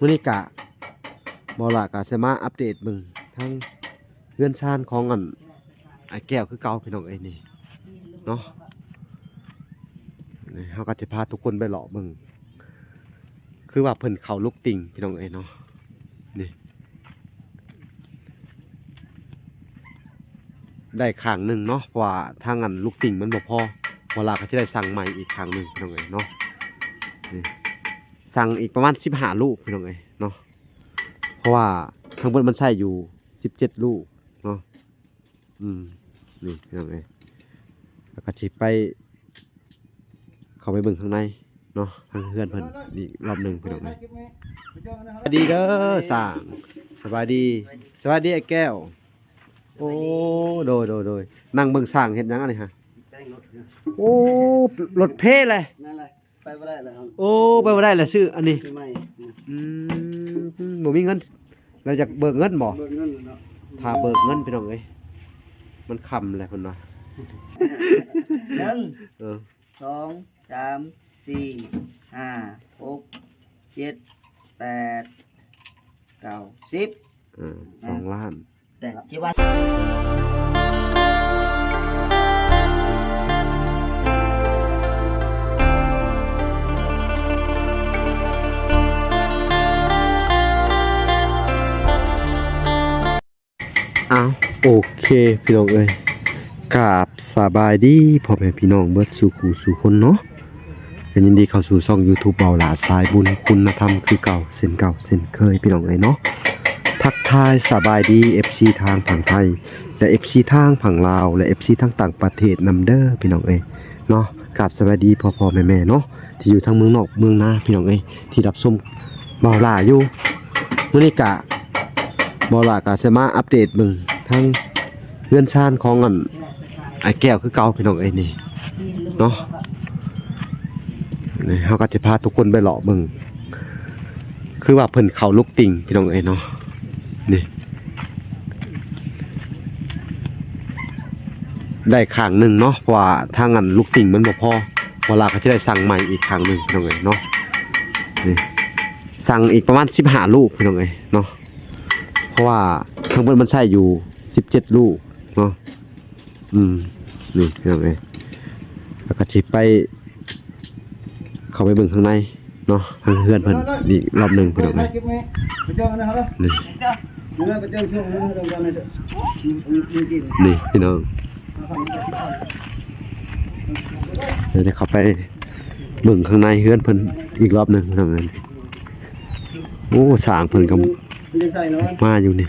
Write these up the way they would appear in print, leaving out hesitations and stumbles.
มื้อนี้กะบ่ล่ะกะสิมาอัปเดตเบิ่งทั้งเรือนชานของไอ้แก้วคือเก่าพี่น้องเอ้ยนี่เนาะนี่เฮาก็สิพาทุกคนไปเลาะเบิ่งคือว่าเพิ่นเข้าลูกติ่งพี่น้องเอ้ยเนาะนี่ได้ข้างหนึงเนาะเพราะว่าทางลูกติ่งมันบ่พอบ่ล่ะก็สิได้สั่งใหม่อีกข้างหนึงพี่น้องเอ้ยเนาะนี่สั่งอีกประมาณ15ลูกพี่น้องเอ้ยเนาะเพราะว่าทั้งเบิดมันใช้อยู่17ลูกเนาะนี่พี่น้องเอ้ยแล้วก็สิไปเข้าไปเบิ่งข้างในเนาะทางเฮือนเพิ่นอีกรอบนึงพี่น้องเอ้ยสวัสดีเด้อสร้างสบายดีสวัสดีไอ้แก้วโอ้โดยนั่งเบิ่งสร้างเฮ็ดหยังอันนี้ฮะโอ้รถเพเลยนั่นแหละไปบ่ได้แล้วครับโอ้ไปบ่ได้แล้วซื้ออันนี้ไม่บ่มีเงินเราอยากเบิกเงินบ่เบิกเงินเนาะถ้าเบิกเงินพี่น้องเอ้ยมันค่ำแหละเพิ่นว่า1 2 3 4 5 6 7 8 9 10 2 ล้านแต่ที่ว่าอ้าวโอเคพี่น้องเอ้ยกราบสบายดีพ่อแม่พี่น้องเบิดสู่คู่สู่คนเนาะยินดีเข้าสู่ช่อง YouTube เบาหลาสายบุญคุณธรรมคือเก่าเส้นเคยพี่น้องเอ้ยเนาะทักทายสบายดี FC ทางฝั่งไทยและ FC ทางฝั่งลาวและ FC ทางต่างประเทศนำเด้อพี่น้องเอ้ยเนาะกราบสบายดีพ่อๆแม่ๆเนาะที่อยู่ทางเมืองนอกเมืองนาพี่น้องเอ้ยที่รับชมเบาหลาอยู่มื้อนี้กะเบาหลากะสิมาอัปเดตเบิ่งทั้งเรือนชานของไอ้แก้วคือเก่าพี่น้องเอ้ยนี่เนาะนี่เฮาก็สิพาทุกคนไปเลาะเบิ่งคือว่าเพิ่นเข้าลูกติ่งพี่น้องเอ้ยเนาะนี่ได้ข้างหนึงเนาะเพราะว่าทางลูกติ่งมันบ่พอเวลาก็สิได้สั่งใหม่อีกข้างหนึงพี่น้องเอ้ยเนาะนี่สั่งอีกประมาณ15ลูกพี่น้องเอ้ยเนาะเพราะว่าทั้งเบิดมันใช้อยู่17ลูกเนาะนี่พี่น้องเอ้ยแล้วก็สิไปเข้าไปเบิ่งข้างในเนาะทางเฮือนเพิ่นอีกรอบนึงพี่น้องเอ้ยนี่พี่น้องเดี๋ยวจะเข้าไปเบิ่งข้างในเฮือนเพิ่นอีกรอบนึงพี่น้องเอ้ยโอ้สร้างเพิ่นก็มาอยู่นี่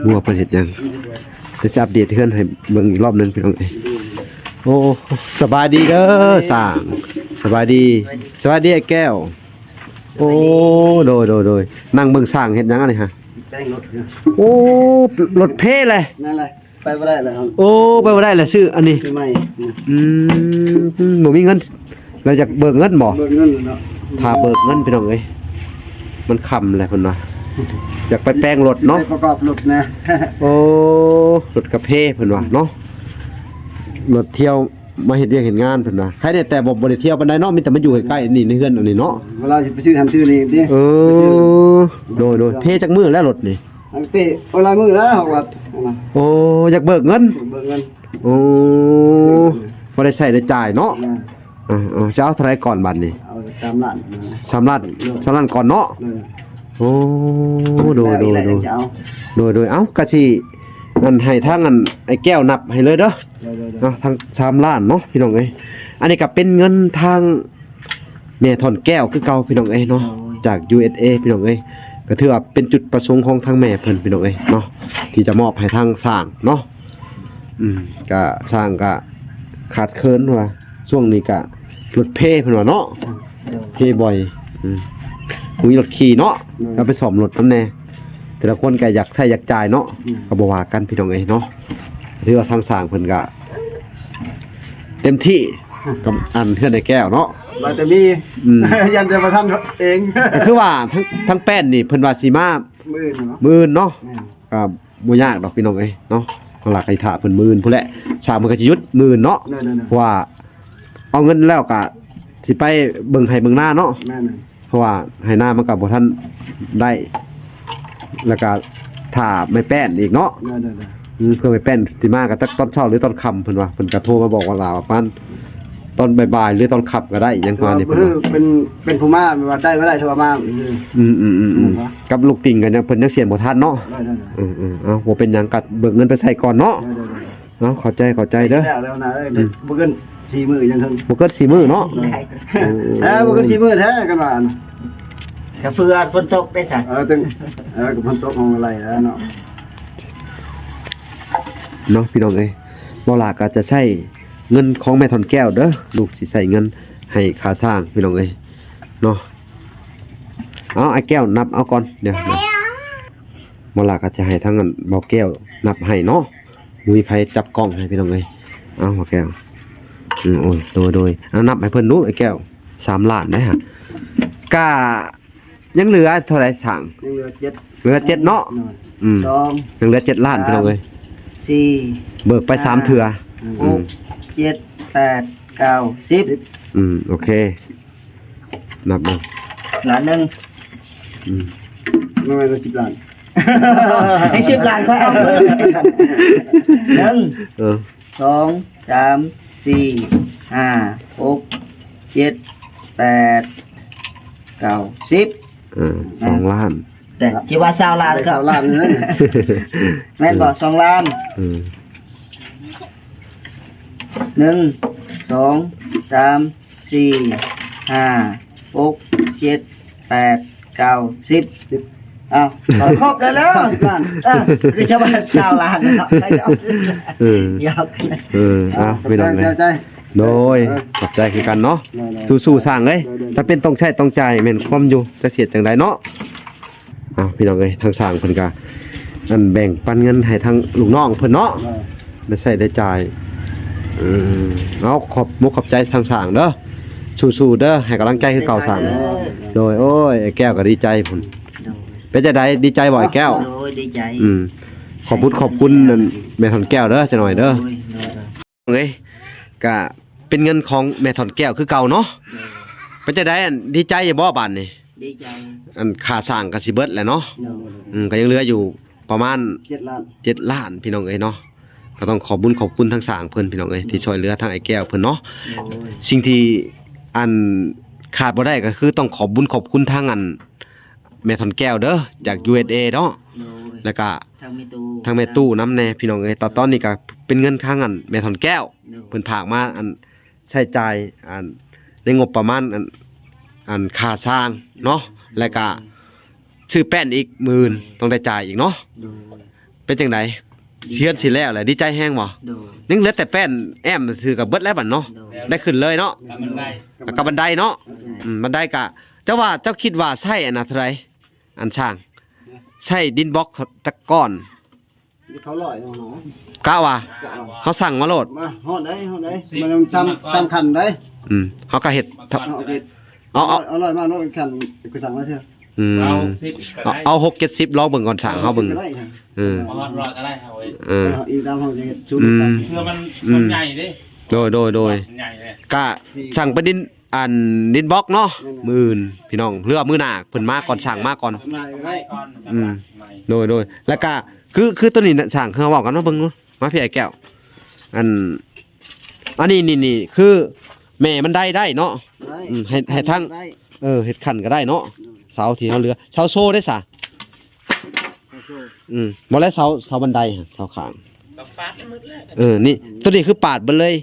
บ่ว่าเพิ่นเฮ็ดหยังจะอัปเดตเฮือนให้เบิ่งอีกรอบนึงพี่น้องเอ้ยโอ้สบายดีเด้อสร้างสบายดีไอ้แก้วโอ้โดยนั่งเบิ่งสร้างเฮ็ดหยังอันนี้ฮะโอ้รถเพเลยนั่นแหละไปบ่ได้แล้วครับโอ้ไปบ่ได้แล้วซื้ออันนี้ไม่บ่มีเงินเราอยากเบิกเงินบ่เบิกเงินเนาะถ้าเบิกเงินพี่น้องเอ้ยมันค่ำแหละเพิ่นว่าอยากไปแปลงรถเนาะประกอบรถนะโอ้รถกระเพเพิ่นว่าเนาะรถเที่ยวมาเฮ็ดเวียกเฮ็ดงานเพิ่นว่าใครได้แต่บ่ได้เที่ยวปานใดเนาะมีแต่มาอยู่ใกล้ๆนี่ในเฮือนอันนี้เนาะเวลาสิไปซื้อซื้อนี่ดิโดยเพจักมื้อแล้วรถนี่อันเป้เอาลายมือแล้วว่าโอ้อยากเบิกเงินโอ้บ่ได้ใช้ได้จ่ายเนาะจะเอาเท่าไหร่ก่อนบัดนี้เอา3 ล้าน3 ล้านก่อนเนาะโอ้โดยเอ้ากะสิมันให้ทางไอ้แก้วนับให้เลยเด้อเนาะทาง3 ล้านเนาะพี่น้องเอ้ยอันนี้ก็เป็นเงินทางแม่ถอนแก้วคือเก่าพี่น้องเอ้ยเนาะจาก USA พี่น้องเอ้ยก็ถือว่าเป็นจุดประสงค์ของทางแม่เพิ่นพี่น้องเอ้ยเนาะที่จะมอบให้ทางสร้างเนาะก็สร้างก็ขาดเคินว่าช่วงนี้ก็รถเพเพิ่นว่าเนาะเพบ่อยมีรถขี่เนาะแล้วไปซ่อมรถนำแน่แต่ละคนก็อยากใช้อยากจ่ายเนาะก็บ่ว่ากันพี่น้องเอ้ยเนาะถือว่าทางสร้างเพิ่นก็เต็มที่กับอันเฮือนในแก้วเนาะว่าแต่มียันจะมาทำเองคือว่าทั้งแป้นนี่เพิ่นว่าสิมามื่นเนาะก็บ่ยากดอกพี่น้องเอ้ยเนาะหลักไอ้ถาเพิ่นมื่นพุ่นแหละชาวมันก็สิหยุดมื่นเนาะว่าเอาเงินแล้วก็สิไปเบิ่งให้เบิ่งหน้าเนาะ เพราะว่าให้หน้ามันก็บ่ทันได้ แล้วก็ถ้าไม่แป้นอีกเนาะ ได้ เพื่อไปแป้นสิมาก็ตอนเช้าหรือตอนค่ำเพิ่นว่าเพิ่นก็โทรมาบอกว่าลาว่าปานตอนบ่ายๆหรือตอนค่ำก็ได้ยังว่านี่เพิ่นว่า เป็นผู้มาว่าได้บ่ได้โทรมา กับลูกติ่งกันยังเพิ่นยังเสียนบ่ทันเนาะ ได้ เอาบ่เป็นหยังก็เบิกเงินไปใส่ก่อนเนาะเอาเข้าใจเด้อ แล้วนะบ่เกิน4มื้อยังถึง บ่เกิน4มื้อเนาะ บ่เกิน4มื้อแท้กันว่า ก็เพื่อฝนตกได้สั่น ตึงก็พ้นตกของอะไรแล้วเนาะ เนาะพี่น้องเอ้ยบ่ล่ะก็จะใช้เงินของแม่ทอนแก้วเด้อลูกสิใช้เงินให้ค่าสร้างพี่น้องเอ้ยเนาะเอาไอ้แก้วนับเอาก่อนเดี๋ยวนะบ่ล่ะก็จะให้ทั้งนั้นเบาแก้วนับให้เนาะมุ้ยไผจับกล้องให้พี่น้องเอ้ยเอาเบาแก้วโอ้ยโดยเอานับให้เพิ่นดูไอ้แก้ว3ล้านได้ฮะก็ยังเหลือเท่าไหร่สั่ง ยังเหลือ7 เหลือ7เนาะ2ยังเหลือ7ล้านพี่น้องเอ้ย 4 เบิกไป3เทื่อ 6 7 8 9 10 โอเคนับมา ล้านหนึง ไม่ว่า10ล้าน ให้10ล้านค่อยเอาเลยหนึ่ง สองสามสี่ห้าหกเจ็ดแปดเก้าสิบ2ล้าน แต่ที่ว่า20 ล้านก็ 20ล้านนั่น แม่นบอก2 ล้านหนึ่งสองสามสี่ห้าหกเจ็ดแปดเก้าสิบอ้าวครบแล้ว 30ล้าน คือชาวบ้าน20 ล้านนะครับใครจะเอาขึ้นยาวขึ้น ไม่ต้องเลย ใจ โดยขอบใจคือกันเนาะสู้ๆสร้างเลยถ้าเป็นต้องใช้ต้องจ่ายแม่นความอยู่จะเสียจังไดเนาะพี่น้องเอ้ยทางสร้างเพิ่นก็อันแบ่งปันเงินให้ทางลูกน้องเพิ่นเนาะได้ใช้ได้จ่ายเอาขอบมุกขอบใจทางสร้างเด้อสู้ๆเด้อให้กำลังใจคือเก่าสร้างโดยโอ้ยไอ้แก้วก็ดีใจพุ่นเป็นจังไดดีใจบ่ไอ้แก้ว โอ้ยดีใจ ขอบคุณแม่ถอนแก้วเด้อจะหน่อยเด้อเอ้ยก็เป็นเงินของแม่ถอนแก้วคือเก่าเนาะเป็นจังไดดีใจอย่าบ่บาดนี่ ดีใจ อันค่าสร้างก็สิเบิดแหละเนาะก็ยังเหลืออยู่ประมาณ 7ล้าน 7 ล้านพี่น้องเอ้ยเนาะก็ต้องขอบคุณทางสร้างเพิ่นพี่น้องเอ้ยที่ช่วยเหลือทางไอ้แก้วเพิ่นเนาะสิ่งที่อันขาดบ่ได้ก็คือต้องขอบคุณทางอันแม่ถอนแก้วเด้อจาก USA เนาะแล้วก็ทางแม่ตู้น้ำแน่พี่น้องเอ้ยตอนนี้ก็เป็นเงินค่าอันแม่ถอนแก้วเพิ่นฝากมาอันใช้จ่ายอันในงบประมาณอันค่าสร้างเนาะแล้วก็ซื้อแป้นอีก10,000ต้องได้จ่ายอีกเนาะเป็นจังไดเชื่อสิแล้วแหละดีใจแฮงบ่ยังเหลือแต่แป้นแอมซื้อกับเบิดแล้วบัดเนาะได้ขึ้นเลยเนาะกับบันไดเนาะบันไดก็เจ้าว่าเจ้าคิดว่าใช่อันน่ะเท่าไหร่อันช่างใช่ดินบล็อกตะก้อนเขาลอยเนาะ กะว่าเขาสั่งมาโลดมาฮอดได้มันซ้ำคันได้เขาก็เฮ็ดเอาลอยมาเนาะคันกูสั่งมาเถอะเอา6-70ลองเบิ่งก่อนสั่งเฮาเบิ่งรอดก็ได้เฮาเว้ยอีกตามเฮาจะเฮ็ดชุดคือมันใหญ่เด้โดยก็สั่งไปดินบล็อกเนาะ10,000พี่น้องเรือมื้อหน้าเพิ่นมาก่อนสั่งมาก่อนโดยแล้วก็คือตัวนี้สั่งเฮาเว้ากันมาเบิ่งมาพี่ไอ้แก้วอันนี้คือแม่มันได้เนาะให้ทั้งเฮ็ดขันก็ได้เนาะเสาที่เฮาเหลือเสาโซ่ได้ซะบ่แล้วเสาบันไดเสาข้างปาดหมดแล้วนี่ตัวนี้คือปาดเบิดเลย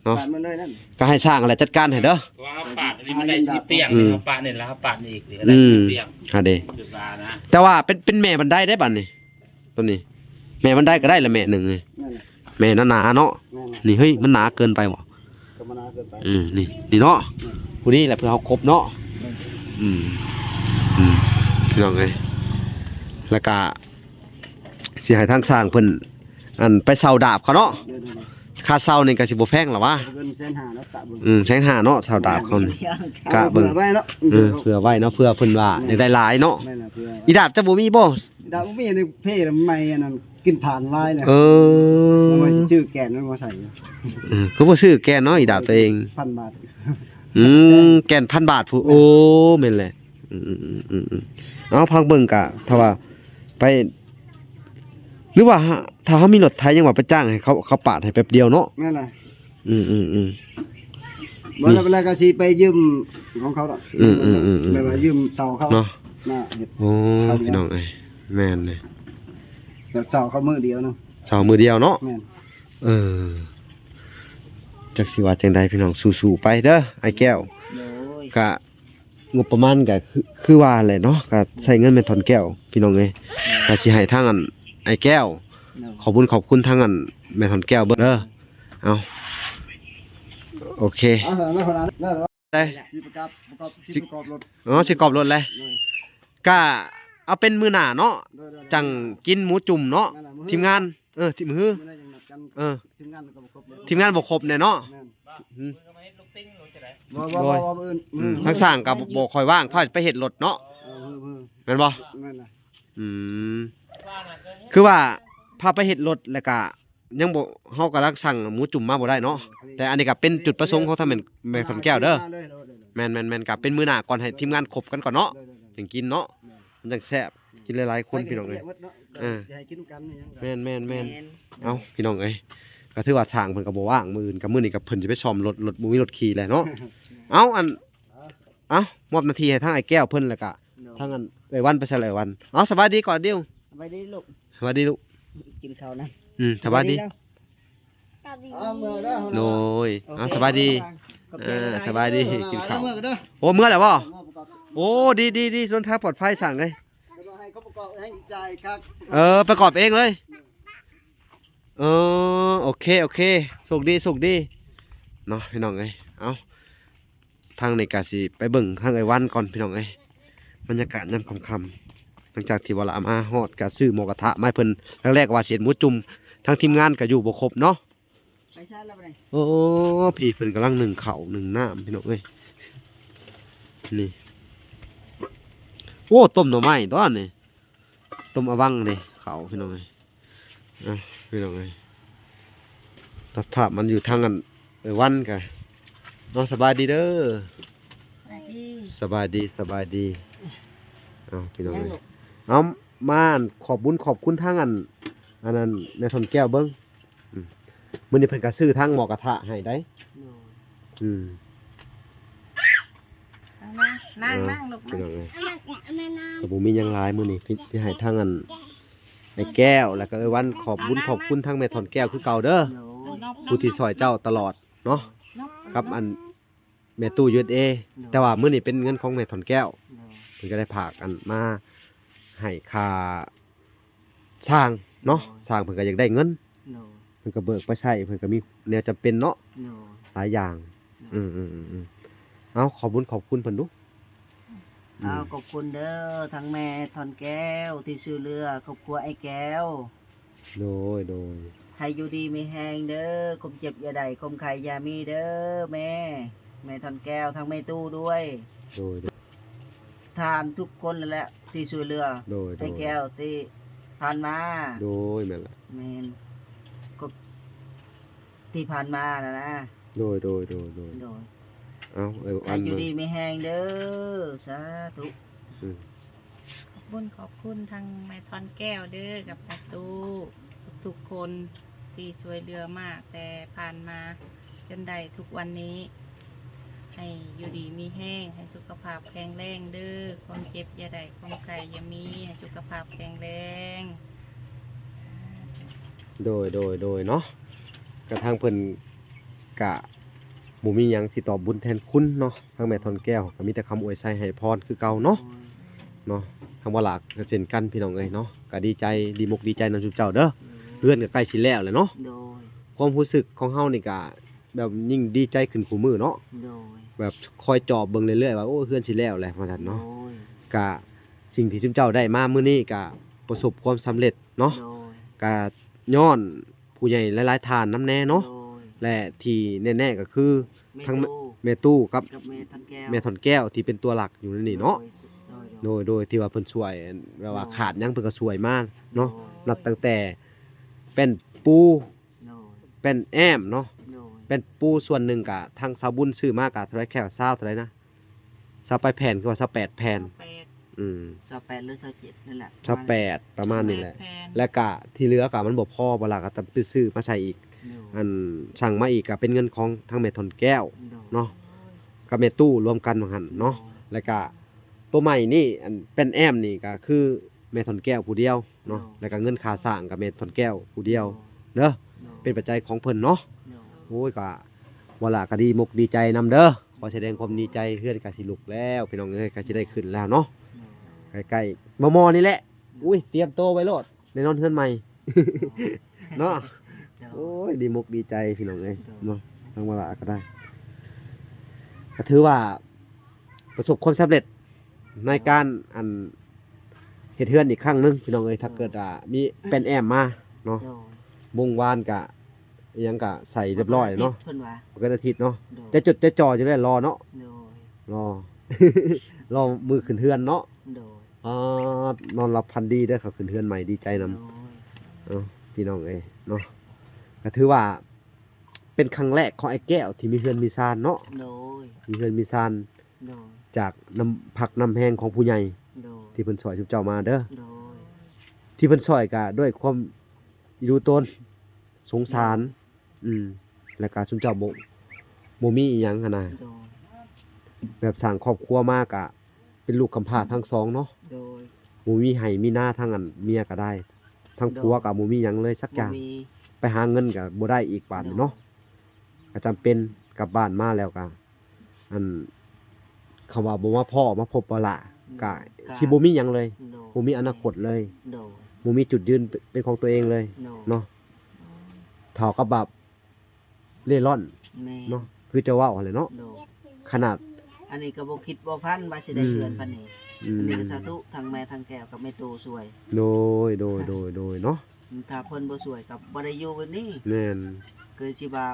เนาะ ปาดมันเลยนั่นก็ให้สร้างอะไรจัดการให้เด้อว่าปาดอันนี้มันได้สิเปียกเฮาปาดนี่แล้วปาดอีกหรืออะไรเปียกเด้แต่ว่าเป็นแม่บันไดได้บัดนี้ตัวนี้แม่บันไดก็ได้ละแม่หนึ่งเลยแม่หนาๆเนาะนี่เฮ้ยมันหนาเกินไปบ่นี่เนาะผู้นี้แหละเพื่อเฮาครบเนาะพี่น้องเอ้ยแล้วก็สิให้ทางสร้างเพิ่นอันไปเซาดาบเขาเนาะค่าเซานี่ก็สิบ่แพงหรอวะ150,000เนาะกะเบิ่ง150,000เนาะเซาดาบเขานี่กะเบิ่งไว้เนาะเผื่อไว้เนาะเผื่อเพิ่นว่าอยากได้หลายเนาะอีดาบจะบ่มีบ่ดาบบ่มีในเพ่ใหม่อันนั้นกินผ่านลายเลยมันชื่อแกนมันมาใส่คือบ่ซื้อแกนเนาะอีดาบตัวเอง1,000 บาทแกน1,000 บาทผู้โอ้แม่นแหละ เอาพังเบิ่งกะถ้าว่าไป หรือว่าถ้าเขามีรถไถยังว่าไปจ้างให้เขาปาดให้แป๊บเดียวเนาะ นั่นแหละ อืม บ่แล้วเวลาก็สิไปยืมของเขาดอก แบบว่ายืมเสาเขา เนาะ น่ะเฮ็ด โอ้พี่น้องเอ้ยแม่นเลย แบบเสาเขามือเดียวเนาะ สองมือเดียวเนาะ แม่น จักสิว่าจังใดพี่น้องสู้ๆไปเด้อไอ้แก้ว โดย กะงบประมาณก็คือว่าแหละเนาะก็ใช้เงินเป็นทอนแก้วพี่น้องเอ้ยก็สิให้ทางอันไอ้แก้ว ขอบคุณทางอันแม่ทอนแก้วเบิดเด้อเอาโอเค เอาเถอะนะคนนั้นแล้ว ได้ สิประกอบรถ อ๋อสิกรอบรถเลยก็เอาเป็นมื้อหน้าเนาะจังกินหมูจุ่มเนาะทีมงานทีมฮือทีมงานบ่ครบแน่เนาะ บ่อื่น ทั้งสร้างก็บ่ค่อยว่างเพราะไปเฮ็ดรถเนาะแม่นบ่ นั่นน่ะ คือว่าพาไปเฮ็ดรถแล้วก็ยังบ่เฮากำลังสั่งหมูจุ่มมาบ่ได้เนาะแต่อันนี้ก็เป็นจุดประสงค์ของทางแม่ทอนแก้วเด้อแม่นก็เป็นมื้อหน้าก่อนให้ทีมงานครบกันก่อนเนาะถึงกินเนาะมันจังแซ่บกินหลายๆคนพี่น้องเอ้ย ให้กินกันนี่ยัง แม่นเอ้าพี่น้องเอ้ยก็ถือว่าทางเพิ่นก็บ่ว่างมื้ออื่นกับมื้อนี้ก็เพิ่นสิไปซ่อมรถบ่มีรถขี่แหละเนาะเอ้ามอบหน้าที่ให้ทางไอ้แก้วเพิ่นแล้วก็ทางอันไอ้วันไปซะเลยวันสบายดีก่อนเดียว ไปดิลูก สวัสดีลูก กินข้าวนะ สบายดี เอามือเด้อ โดยสบายดีสบายดีกินข้าว มือเด้อ โอ้เมื่อแล้วบ่โอ้ดีส่วนทางปลอดภัยสั่งเลย ให้เขาประกอบให้จ่ายครับ ประกอบเองเลยโอเคสุขดีเนาะพี่น้องเอ้ยเอาทางในกาสิไปเบิ่งทางไอ้วันก่อนพี่น้องเอ้ยบรรยากาศยามค่ำๆหลังจากที่วลามาฮอดก็ซื้อหมูกระทะมาให้เพิ่นแรกๆว่าสิเฮ็ดหมูจุ่มทางทีมงานก็อยู่บ่ครบเนาะ ไปชาแล้วไปไหน โอ้พี่เพิ่นกำลังนึ่งข้าวนึ่งน้ำพี่น้องเอ้ยนี่โอ้ต้มหน่อไม้ตอนนี้ต้มอะวังนี่ข้าวพี่น้องเอ้ยพี่น้องเอ้ยตัดภาพมันอยู่ทางกันวันกันน้องสบายดีเด้อสบายดีพี่น้องเอ้ยมาขอบคุณทางอันนั้นแม่ทนแก้วเบิ่งมื้อนี้เพิ่นก็ซื้อทางหมอกระทะให้ได้นั่งลูก พี่น้องเอ้ยก็บ่มีหยังหลายมื้อนี้พี่สิให้ทางอันไอ้แก้วแล้วก็ไอ้วันขอบคุณทางแม่ทนแก้วคือเก่าเด้อผู้ที่ช่วยเจ้าตลอดเนาะกับอันแม่ตู้ USA แต่ว่ามื้อนี้เป็นเงินของแม่ทนแก้วเพิ่นก็ได้ฝากอันมาให้ค่าสร้างเนาะสร้างเพิ่นก็อยากได้เงินเพิ่นก็เบิกไปใช้เพิ่นก็มีแนวจำเป็นเนาะหลายอย่างเอาขอบคุณเพิ่นดู ขอบคุณเด้อทั้งแม่ทอนแก้วที่ซื้อเรือครอบครัวไอ้แก้ว โดย ให้อยู่ดีมีแหงเด้อคมเจ็บอย่าใดคมไข่อย่ามีเด้อแม่ทอนแก้วทั้งแม่ตู้ด้วย โดย ทานทุกคนนั่นแหละที่ซื้อเรือ โดย ไอ้แก้วที่ผ่านมา โดยแม่นล่ะ แม่นก็ที่ผ่านมานะ โดย โดย เอาอั ให้ น อยู่ดีมีแหงเด้อสาธุ ขอบคุณทางแม่ทอนแก้วเด้อกับประตูทุกคนที่ช่วยเหลือมากแต่ผ่านมาจนได้ทุกวันนี้ ให้อยู่ดีมีแห้งให้สุขภาพแข็งแรงเด้อความเจ็บอย่าได้ความไข้อย่ามีให้สุขภาพแข็งแรง โดยเนาะกระทั่งเพิ่นกะบ่มีหยังสิตอบบุญแทนคุณเนาะทางแม่ทอนแก้วก็มีแต่คำอวยไสให้พรคือเก่าเนาะทางบ่หลากก็เช่นกันพี่น้องเอ้ยเนาะก็ดีใจดีมกดีใจนำจุเจ้าเด้อเพื่อนก็ใกล้สิแล้วแหละเนาะ โดย ความรู้สึกของเฮานี่ก็แบบยิ่งดีใจขึ้นคู่มือเนาะ โดย แบบคอยจอบเบิ่งเรื่อยๆว่าโอ้เพื่อนสิแล้วแหละว่าซั่น โด เนาะ ย ก็สิ่งที่จุเจ้าได้มามื้อนี้ก็ประสบความสำเร็จเนาะ โดย ก็ย้อนผู้ใหญ่หลายๆท่านนำแน่เนาะ โดย และที่แน่ๆก็คือทั้ง แม่ แม่ตู้กับ กับแม่ทอนแก้ว แม่ถอนแก้วที่เป็นตัวหลักอยู่ในนี่เนาะ โดย โดยที่ว่าเพิ่นช่วยแบบว่าขาดหยังเพิ่นก็ช่วยมากเนาะนับตั้งแต่เป็นปู โดย เป็นแอมเนาะ โดย เป็นปูส่วนหนึ่งกะทางสาวบุญซื้อมากกะเท่าไรแค่20เท่าไรนะ ซับไปแผ่นก็ว่าซับ8แผ่น 8 28หรือ27นั่นแหละ ซับ8ประมาณนี้แหละ แผ่น และกะที่เหลือกะมันบ่พอบ่ล่ะก็ต้องไปซื้อมาใส่อีก อันสั่งมาอีกก็เป็นเงินของทางแม่ทนแก้วเนาะกับแม่ตู้รวมกันว่าหั่นเนาะแล้วก็ตัวใหม่นี่อันเป็นแอมนี่ก็คือแม่ทนแก้วผู้เดียวเนาะแล้วก็เงินค่าสร้างกับแม่ทนแก้วผู้เดียวเด้อเป็นปัจจัยของเพิ่นเนาะโอ้ยก็ว่าล่ะก็ดีมุกดีใจนำเด้อขอแสดงความดีใจเพื่อนก็สิลุกแล้วพี่น้องเอ้ยก็สิได้ขึ้นแล้วเนาะใกล้ๆมอนี่แหละอุ้ยเตรียมโตวไว้โลดในนอนเฮือนใหม่ เนาะโอ้ยดีมุกดีใจพี่น้องเอ้ยเนาะทางว่าล่ะก็ได้ก็ถือว่าประสบความสำเร็จในการอันเฮ็ดเฮือนอีกครั้งหนึงพี่น้องเอ้ยถ้าเกิดมีเป็นแอมมาเนาะวงวานกะอิหยังกะใส่เรียบร้อยเนาะ เพิ่นว่า ปกติอาทิตย์เนาะ โดย จะจดจะจ่ออยู่ได้รอเนาะ โดย รอ รอมือขึ้นเฮือนเนาะ โดย นอนรับพันดีเด้อเขาขึ้นเฮือนใหม่ดีใจนำ โดย พี่น้องเอ้ยเนาะก็ถือว่าเป็นครั้งแรกของไอ้แก้วที่มีเฮือนมีซานเนาะ โดย มีเฮือนมีซาน โดย จากน้ำผักน้ำแห้งของผู้ใหญ่ โดย ที่เพิ่นสอยชุบเจ้ามาเด้อ โดย ที่เพิ่นสอยก็ด้วยความอีดูตนสงสารแล้วก็ชุบเจ้าบ่มีอีหยังหั่นน่ะ โดย แบบสร้างครอบครัวมากอะเป็นลูกกำพร้าทั้งสองเนาะ โดย บ่มีให้มีหน้าทั้งอันเมียก็ได้ ทั้งผัวก็บ่มีหยังเลยสักอย่าง บ่มี ไปหาเงินก็บ่ได้อีกบาทเนาะก็จำเป็นกลับบ้านมาแล้วก็อันคำว่าบ่มาพ่อมาพบบ่ละก็สิบ่มีหยังเลย โดย บ่มีอนาคตเลย โดย บ่มีจุดยืนเป็นของตัวเองเลย โดย เนาะเท่ากับแบบเร่ร่อน แม่ เนาะคือจะเว้าหั่นแหละเนาะ โดย ขนาด อันนี้ก็บ่คิดบ่พันว่าสิได้เฮือนปานนี้ อืม อันนี้ก็สาธุทางแม่ทางแก้วกับแม่ตูช่วย โดยเนาะ ถ้าเพิ่นบ่ช่วยก็บ่ได้อยู่วันนี้ แม่น คือสิว่า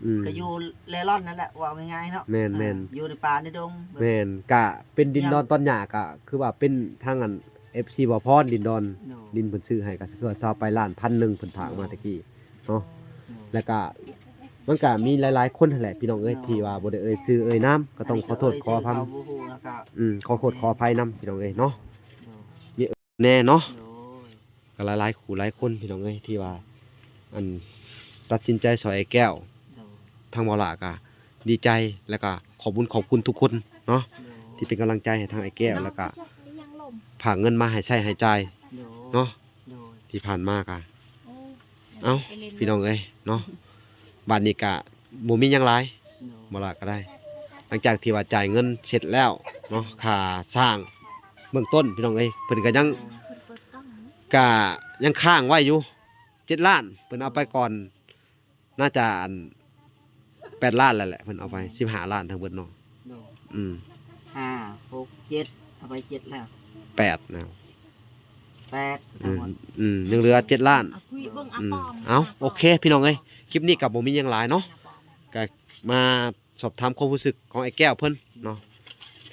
อืม ก็อยู่เล่ร่อนนั่นแหละว่าง่ายๆเนาะ แม่น อยู่ในป่าในดง แม่นกะเป็นดินดอนตอนหญ้ากะคือว่าเป็นทางอัน FC บ่พรดินดอน โดย ดินเพิ่นซื้อให้ก็คือซาวไปล้าน1,000เพิ่นถางมาตะกี้เนาะแล้วก็มันก็มีหลายๆคนนั่นแหละพี่น้องเอ้ยที่ว่าบ่ได้เอ่ยชื่อเอ่ยนามก็ต้องขอโทษขออภัย บ่ฮู้แล้วก็ ขอโทษขออภัยนํพี่น้องเอ้ยเนาะ โดย แน่เนาะ โดย ก็หลายๆคู่หลายคนพี่น้องเอ้ยที่ว่าอันตัดสินใจสอยไอ้แก้ว โดย ทางบ่ล่ะก็ดีใจแล้วก็ขอบคุณทุกคนเนาะ โดย ที่เป็นกำลังใจให้ทางไอ้แก้วแล้วก็ฝากเงินมาให้ใช้ให้จ่าย โดย เนาะ โดย ที่ผ่านมาก็เอ้าพี่น้องเอ้ยเนาะบัดนี้ก็บ่มีหยังหลาย โดย บ่ล่ะก็ได้ หลังจากที่ว่าจ่ายเงินเสร็จแล้วเนาะค่าสร้างเบื้องต้นพี่น้องเอ้ยเพิ่นก็ยังค้างไว้อยู่7ล้านเพิ่นเอาไปก่อนน่าจะอัน8ล้านแล้วแหละเพิ่นเอาไป15ล้านทั้งเบิดเนาะ โดย อืม 5 6 7เอาไป7แล้ว 8นะครับ 8ทั้งหมด ยังเหลือ7ล้าน เอาคุยเบิ่ง อืม ปอม เอาโอเคพี่น้องเอ้ยคลิปนี้ก็บ่มีหยังหลายเนาะก็มาสอบถามความรู้สึกของไอ้แก้วเพิ่นเนาะ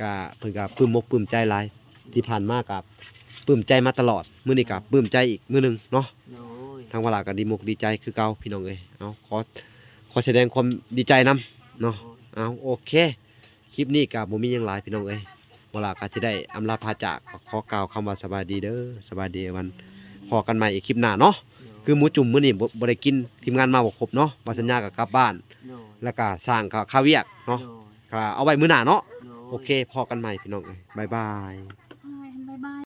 ก็เพิ่นก็ปลื้มอกปลื้มใจหลายที่ผ่านมาก็ปลื้มใจมาตลอดมื้อนี้ก็ปลื้มใจอีกมื้อหนึงเนาะ โดย ทางเวลาก็ดีมกดีใจคือเก่าพี่น้องเอ้ยเอาขอแสดงความดีใจนํเนาะเอาโอเคคลิปนี้ก็บ่มีหยังหลายพี่น้องเอ้ยเวลาก็จะได้อำลาพาจากขอกล่าวคำว่าสบายดีเด้อสบายดีวันพอกันใหม่อีกคลิปหน้าเนาะคือหมูจุ่มมื้อนี้บ่ได้กินทีมงานมาบ่ครบเนาะบ่สัญญาก็กลับบ้าน โดย แล้วก็สร้างก็ค่าเวียกเนาะ โดย ก็เอาไว้มื้อหน้าเนาะ โดย โอเคพอกันใหม่พี่น้องเอ้ยบ๊ายบาย